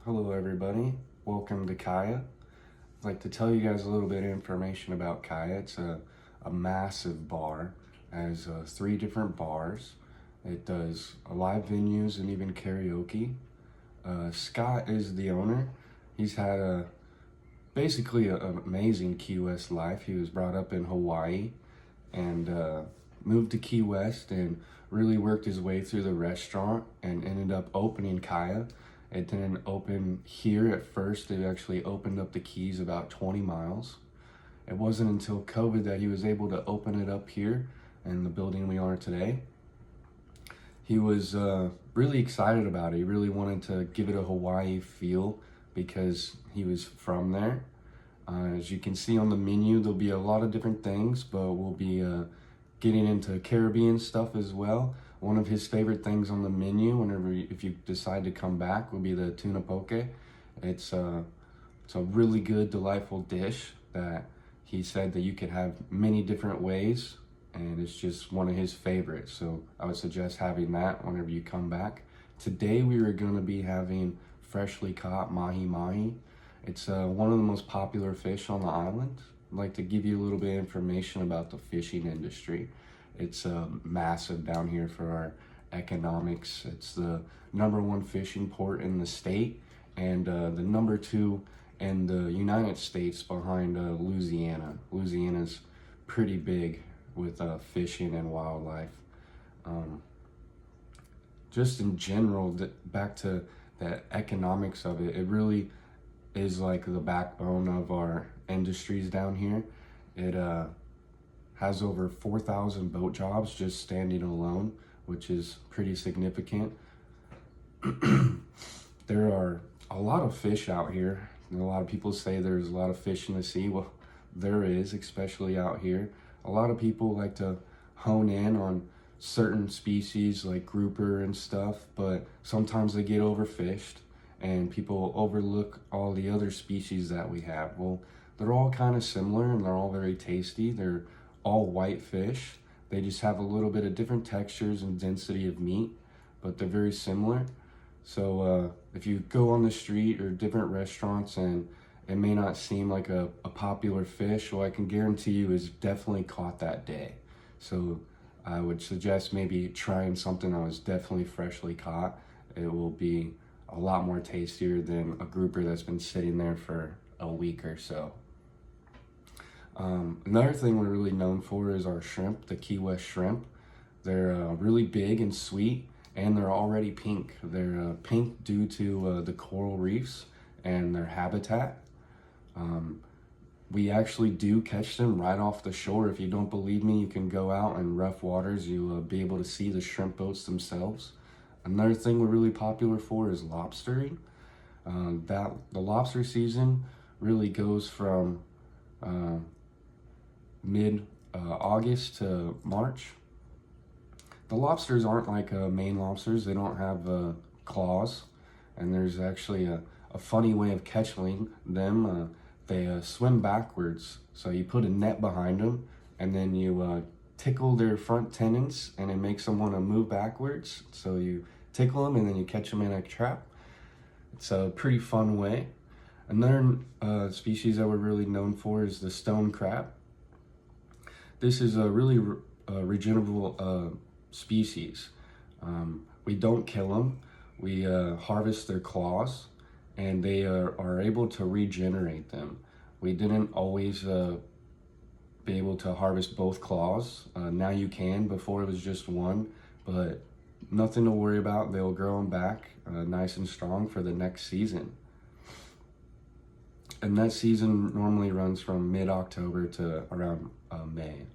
Hello everybody, welcome to Kaya. I'd like to tell you guys a little bit of information about Kaya. It's a massive bar, it has 3 different bars. It does live venues and even karaoke. Scott is the owner. He's had basically an amazing Key West life. He was brought up in Hawaii and moved to Key West and really worked his way through the restaurant and ended up opening Kaya. It didn't open here at first. It actually opened up the Keys about 20 miles. It wasn't until COVID that he was able to open it up here in the building we are today. He was really excited about it. He really wanted to give it a Hawaii feel because he was from there. As you can see on the menu, there'll be a lot of different things, but we'll be getting into Caribbean stuff as well. One of his favorite things on the menu, if you decide to come back, will be the tuna poke. It's a really good, delightful dish that he said that you could have many different ways, and it's just one of his favorites. So I would suggest having that whenever you come back. Today we are going to be having freshly caught mahi-mahi. It's one of the most popular fish on the island. I'd like to give you a little bit of information about the fishing industry. It's massive down here for our economics. It's the #1 fishing port in the state and the #2 in the United States behind Louisiana. Louisiana's pretty big with fishing and wildlife. Just in general, back to the economics of it, it really is like the backbone of our industries down here. It has over 4,000 boat jobs just standing alone, which is pretty significant. There are a lot of fish out here. And a lot of people say there's a lot of fish in the sea. Well, there is, especially out here. A lot of people like to hone in on certain species like grouper and stuff, but sometimes they get overfished and people overlook all the other species that we have. Well, they're all kind of similar and they're all very tasty. They're all white fish. They just have a little bit of different textures and density of meat, but they're very similar. So if you go on the street or different restaurants and it may not seem like a popular fish, well, I can guarantee you it's definitely caught that day. So I would suggest maybe trying something that was definitely freshly caught. It will be a lot more tastier than a grouper that's been sitting there for a week or so. Another thing we're really known for is our shrimp, the Key West shrimp. They're really big and sweet, and they're already pink. They're pink due to the coral reefs and their habitat. We actually do catch them right off the shore. If you don't believe me, you can go out in rough waters. You'll be able to see the shrimp boats themselves. Another thing we're really popular for is lobstering. The lobster season really goes from mid-August to March. The lobsters aren't like Maine lobsters. They don't have claws, and there's actually a funny way of catching them. They swim backwards, so you put a net behind them, and then you tickle their front tendons, and it makes them want to move backwards. So you tickle them, and then you catch them in a trap. It's a pretty fun way. Another species that we're really known for is the stone crab. This is a really regenerable species. We don't kill them. We harvest their claws, and they are able to regenerate them. We didn't always be able to harvest both claws. Now you can. Before it was just one, but nothing to worry about. They'll grow them back nice and strong for the next season. And that season normally runs from mid-October to around May.